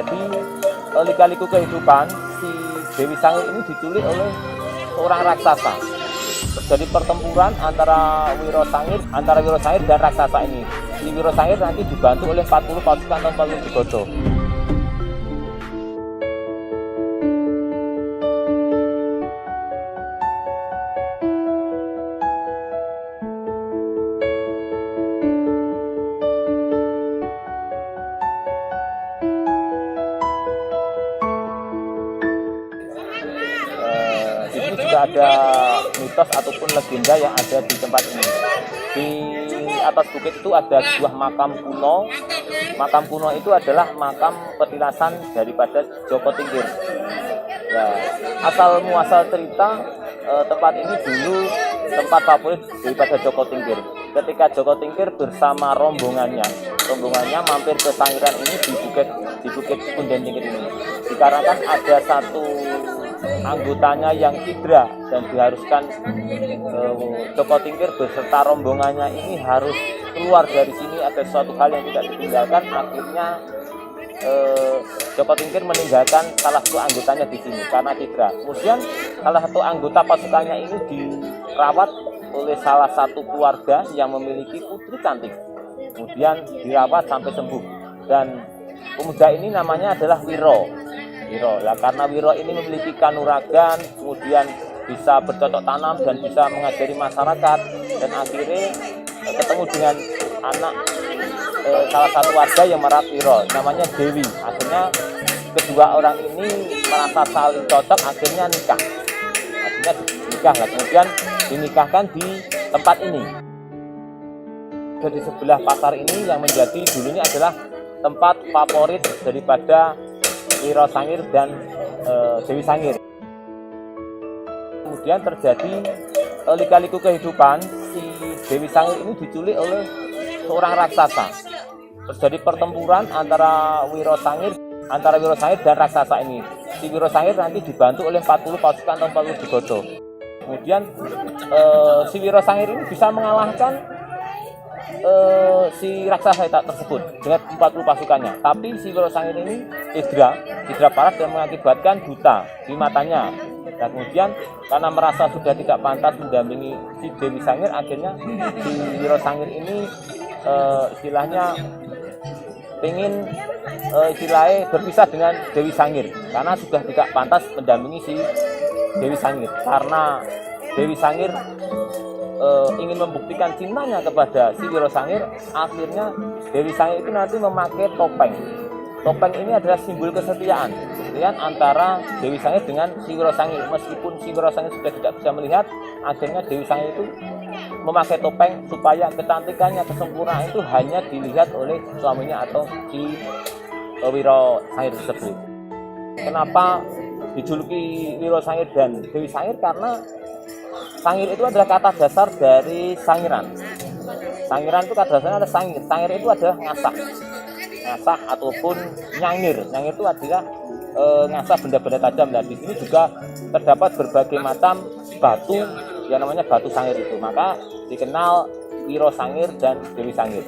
terjadi lika-liku kehidupan. Si Dewi Sangir ini diculik oleh seorang raksasa. Terjadi pertempuran antara Wiro Sangir dan raksasa ini. Si Wiro Sangir nanti dibantu oleh 40 pasukan atau 40 Digodo. Di sini juga ada mitos ataupun legenda yang ada di tempat ini. Di atas bukit itu ada sebuah makam kuno. Makam kuno itu adalah makam petilasan daripada Joko Tingkir. Nah, asal muasal cerita tempat ini dulu tempat favorit daripada Joko Tingkir. Ketika Joko Tingkir bersama rombongannya mampir ke Sangiran ini di bukit Punden Tingkir ini. Dikarenakan ada satu anggotanya yang cedera dan diharuskan Joko Tingkir beserta rombongannya ini harus keluar dari sini, ada suatu hal yang tidak ditinggalkan. Akhirnya Joko Tingkir meninggalkan salah satu anggotanya di sini karena cedera. Kemudian salah satu anggota pasukannya ini dirawat oleh salah satu keluarga yang memiliki putri cantik. Kemudian dirawat sampai sembuh, dan pemuda ini namanya adalah Wiro. Nah, karena Wiro ini memiliki kanuragan, kemudian bisa bercocok tanam dan bisa mengajari masyarakat, dan akhirnya ketemu dengan anak salah satu warga yang merawat Wiro, namanya Dewi. Akhirnya kedua orang ini merasa saling cocok, akhirnya nikah. Kemudian dinikahkan di tempat ini. Di sebelah pasar ini yang menjadi dulunya adalah tempat favorit daripada Wiro Sangir dan Dewi Sangir. Kemudian terjadi lika-liku kehidupan. Si Dewi Sangir ini diculik oleh seorang raksasa. Terjadi pertempuran antara Wiro Sangir dan raksasa ini. Si Wiro Sangir nanti dibantu oleh 40 pasukan atau 40 Digodo. Kemudian si Wiro Sangir ini bisa mengalahkan si raksasa tersebut dengan 40 pasukannya. Tapi si Wiro Sangir ini cedera parah dan mengakibatkan buta di matanya. Dan kemudian karena merasa sudah tidak pantas mendampingi si Dewi Sangir, akhirnya si Wiro Sangir ini istilahnya ingin berpisah dengan Dewi Sangir karena sudah tidak pantas mendampingi si Dewi Sangir. Karena Dewi Sangir ingin membuktikan cintanya kepada si Wiro Sangir, akhirnya Dewi Sangir itu nanti memakai topeng. Topeng ini adalah simbol kesetiaan antara Dewi Sangir dengan si Wiro Sangir. Meskipun si Wiro Sangir sudah tidak bisa melihat, akhirnya Dewi Sangir itu memakai topeng supaya kecantikannya, kesempurnaan itu hanya dilihat oleh suaminya atau si Wiro Sangir tersebut. Kenapa dijuluki Wiro Sangir dan Dewi Sangir? Karena Sangir itu adalah kata dasar dari Sangiran. Sangiran itu kata dasarnya ada sangir. Sangir itu adalah ngasah ataupun nyangir. Nyangir itu adalah ngasah benda-benda tajam. Dan di sini juga terdapat berbagai macam batu yang namanya batu sangir itu. Maka dikenal Wiro Sangir dan Dewi Sangir.